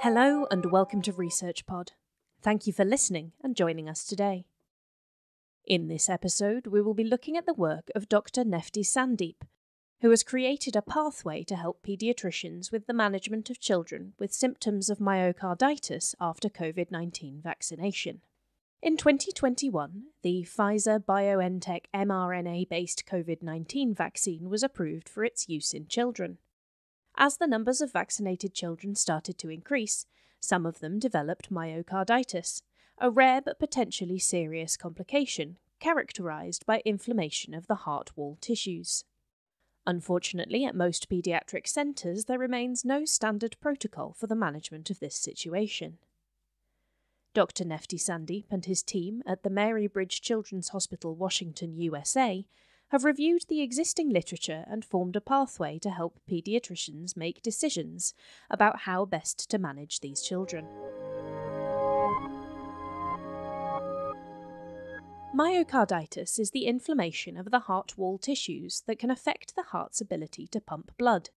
Hello and welcome to ResearchPod. Thank you for listening and joining us today. In this episode, we will be looking at the work of Dr. Nefti Sandeep, who has created a pathway to help paediatricians with the management of children with symptoms of myocarditis after COVID-19 vaccination. In 2021, the Pfizer-BioNTech mRNA-based COVID-19 vaccine was approved for its use in children. As the numbers of vaccinated children started to increase, some of them developed myocarditis, a rare but potentially serious complication characterized by inflammation of the heart wall tissues. Unfortunately, at most paediatric centers, there remains no standard protocol for the management of this situation. Dr. Nefti Sandeep and his team at the Mary Bridge Children's Hospital, Washington, U.S.A., have reviewed the existing literature and formed a pathway to help paediatricians make decisions about how best to manage these children. Myocarditis is the inflammation of the heart wall tissues that can affect the heart's ability to pump blood,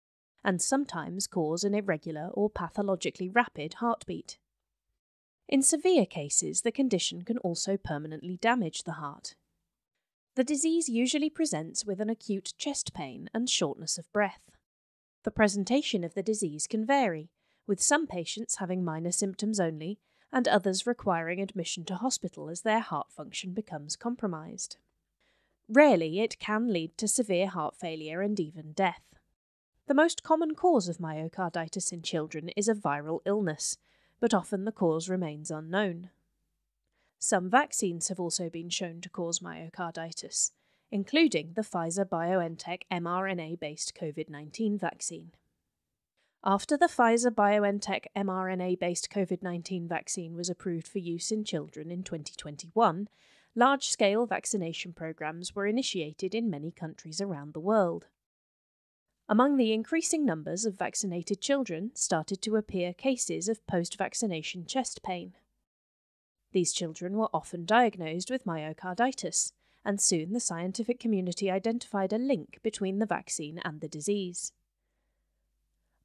and sometimes cause an irregular or pathologically rapid heartbeat. In severe cases, the condition can also permanently damage the heart. The disease usually presents with an acute chest pain and shortness of breath. The presentation of the disease can vary, with some patients having minor symptoms only and others requiring admission to hospital as their heart function becomes compromised. Rarely, it can lead to severe heart failure and even death. The most common cause of myocarditis in children is a viral illness, but often the cause remains unknown. Some vaccines have also been shown to cause myocarditis, including the Pfizer-BioNTech mRNA-based COVID-19 vaccine. After the Pfizer-BioNTech mRNA-based COVID-19 vaccine was approved for use in children in 2021, large-scale vaccination programs were initiated in many countries around the world. Among the increasing numbers of vaccinated children started to appear cases of post-vaccination chest pain. These children were often diagnosed with myocarditis, and soon the scientific community identified a link between the vaccine and the disease.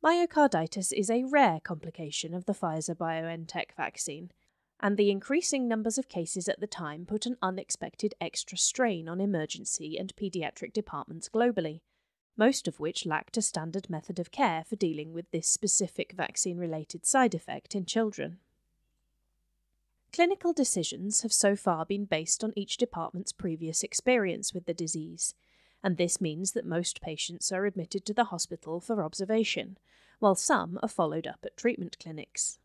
Myocarditis is a rare complication of the Pfizer-BioNTech vaccine, and the increasing numbers of cases at the time put an unexpected extra strain on emergency and paediatric departments globally, most of which lacked a standard method of care for dealing with this specific vaccine-related side effect in children. Clinical decisions have so far been based on each department's previous experience with the disease, and this means that most patients are admitted to the hospital for observation, while some are followed up at treatment clinics.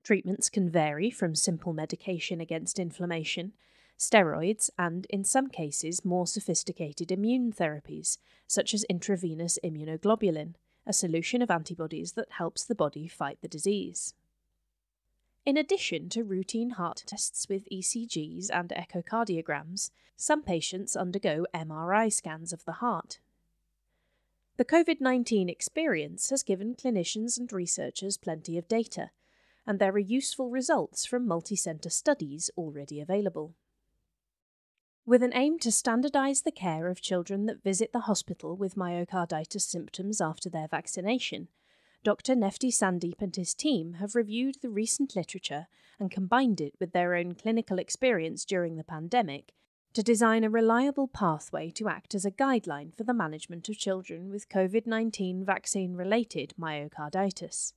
Treatments can vary from simple medication against inflammation, steroids, and, in some cases, more sophisticated immune therapies, such as intravenous immunoglobulin, a solution of antibodies that helps the body fight the disease. In addition to routine heart tests with ECGs and echocardiograms, some patients undergo MRI scans of the heart. The COVID-19 experience has given clinicians and researchers plenty of data, and there are useful results from multi-center studies already available. With an aim to standardize the care of children that visit the hospital with myocarditis symptoms after their vaccination, Dr. Nefti Sandeep and his team have reviewed the recent literature and combined it with their own clinical experience during the pandemic to design a reliable pathway to act as a guideline for the management of children with COVID-19 vaccine-related myocarditis.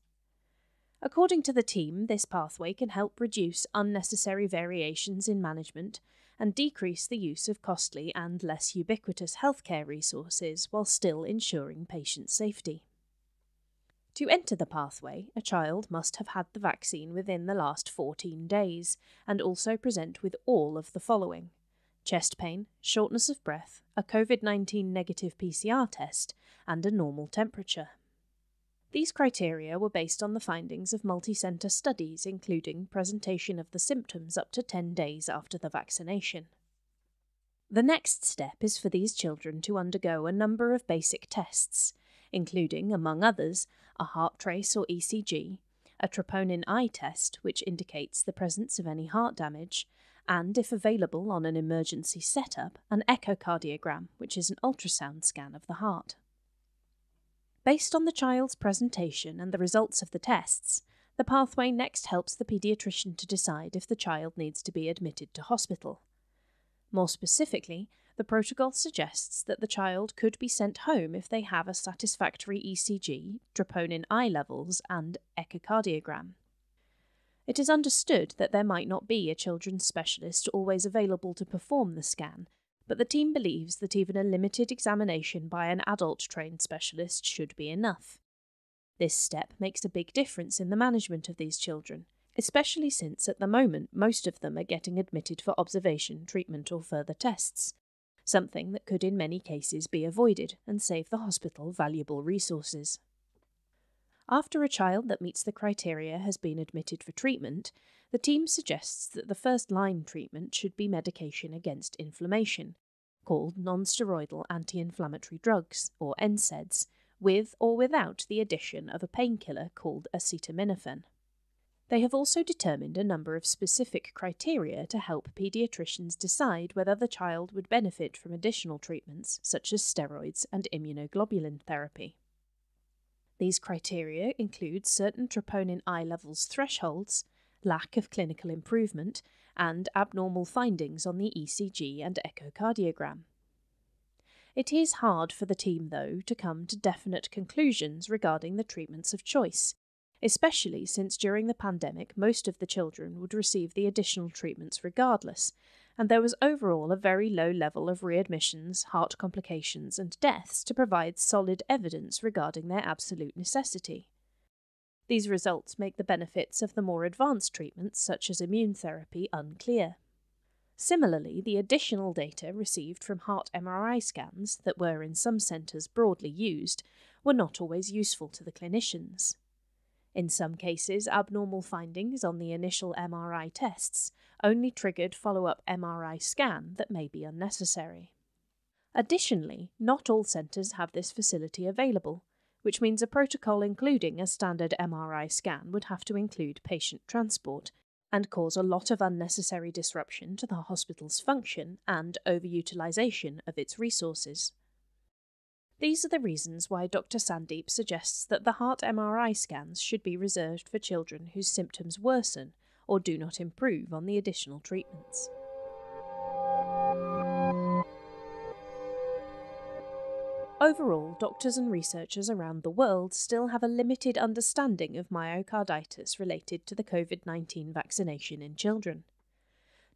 According to the team, this pathway can help reduce unnecessary variations in management and decrease the use of costly and less ubiquitous healthcare resources while still ensuring patient safety. To enter the pathway, a child must have had the vaccine within the last 14 days and also present with all of the following: chest pain, shortness of breath, a COVID-19 negative PCR test, and a normal temperature. These criteria were based on the findings of multi-center studies, including presentation of the symptoms up to 10 days after the vaccination. The next step is for these children to undergo a number of basic tests, including, among others, a heart trace or ECG, a troponin I test, which indicates the presence of any heart damage, and, if available on an emergency setup, an echocardiogram, which is an ultrasound scan of the heart. Based on the child's presentation and the results of the tests, The pathway next helps the paediatrician to decide if the child needs to be admitted to hospital. More specifically, the protocol suggests that the child could be sent home if they have a satisfactory ECG, troponin I levels, and echocardiogram. It is understood that there might not be a children's specialist always available to perform the scan, but the team believes that even a limited examination by an adult-trained specialist should be enough. This step makes a big difference in the management of these children, especially since at the moment most of them are getting admitted for observation, treatment or further tests, something that could in many cases be avoided and save the hospital valuable resources. After a child that meets the criteria has been admitted for treatment, the team suggests that the first-line treatment should be medication against inflammation, called non-steroidal anti-inflammatory drugs, or NSAIDs, with or without the addition of a painkiller called acetaminophen. They have also determined a number of specific criteria to help paediatricians decide whether the child would benefit from additional treatments such as steroids and immunoglobulin therapy. These criteria include certain troponin I levels thresholds, lack of clinical improvement, and abnormal findings on the ECG and echocardiogram. It is hard for the team, though, to come to definite conclusions regarding the treatments of choice, especially since during the pandemic most of the children would receive the additional treatments regardless, and there was overall a very low level of readmissions, heart complications and deaths to provide solid evidence regarding their absolute necessity. These results make the benefits of the more advanced treatments such as immune therapy unclear. Similarly, the additional data received from heart MRI scans that were in some centres broadly used were not always useful to the clinicians. In some cases, abnormal findings on the initial MRI tests only triggered follow-up MRI scan that may be unnecessary. Additionally, not all centres have this facility available, which means a protocol including a standard MRI scan would have to include patient transport and cause a lot of unnecessary disruption to the hospital's function and overutilisation of its resources. These are the reasons why Dr. Sandeep suggests that the heart MRI scans should be reserved for children whose symptoms worsen or do not improve on the additional treatments. Overall, doctors and researchers around the world still have a limited understanding of myocarditis related to the COVID-19 vaccination in children.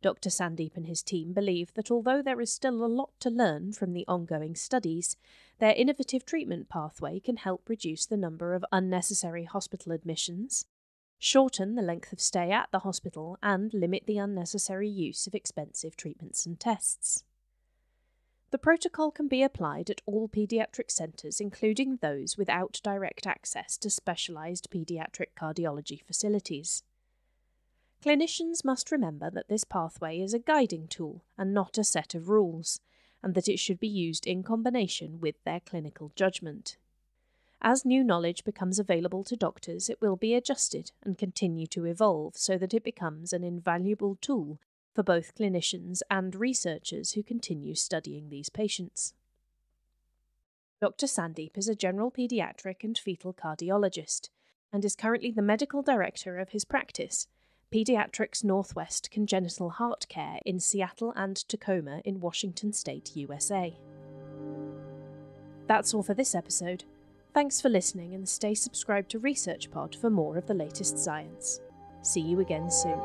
Dr. Sandeep and his team believe that although there is still a lot to learn from the ongoing studies, their innovative treatment pathway can help reduce the number of unnecessary hospital admissions, shorten the length of stay at the hospital, and limit the unnecessary use of expensive treatments and tests. The protocol can be applied at all paediatric centres, including those without direct access to specialised paediatric cardiology facilities. Clinicians must remember that this pathway is a guiding tool and not a set of rules, and that it should be used in combination with their clinical judgment. As new knowledge becomes available to doctors, it will be adjusted and continue to evolve so that it becomes an invaluable tool for both clinicians and researchers who continue studying these patients. Dr. Sandeep is a general paediatric and fetal cardiologist and is currently the medical director of his practice, Pediatrix Northwest Congenital HeartCare in Seattle and Tacoma in Washington State, USA. That's all for this episode. Thanks for listening and stay subscribed to ResearchPod for more of the latest science. See you again soon.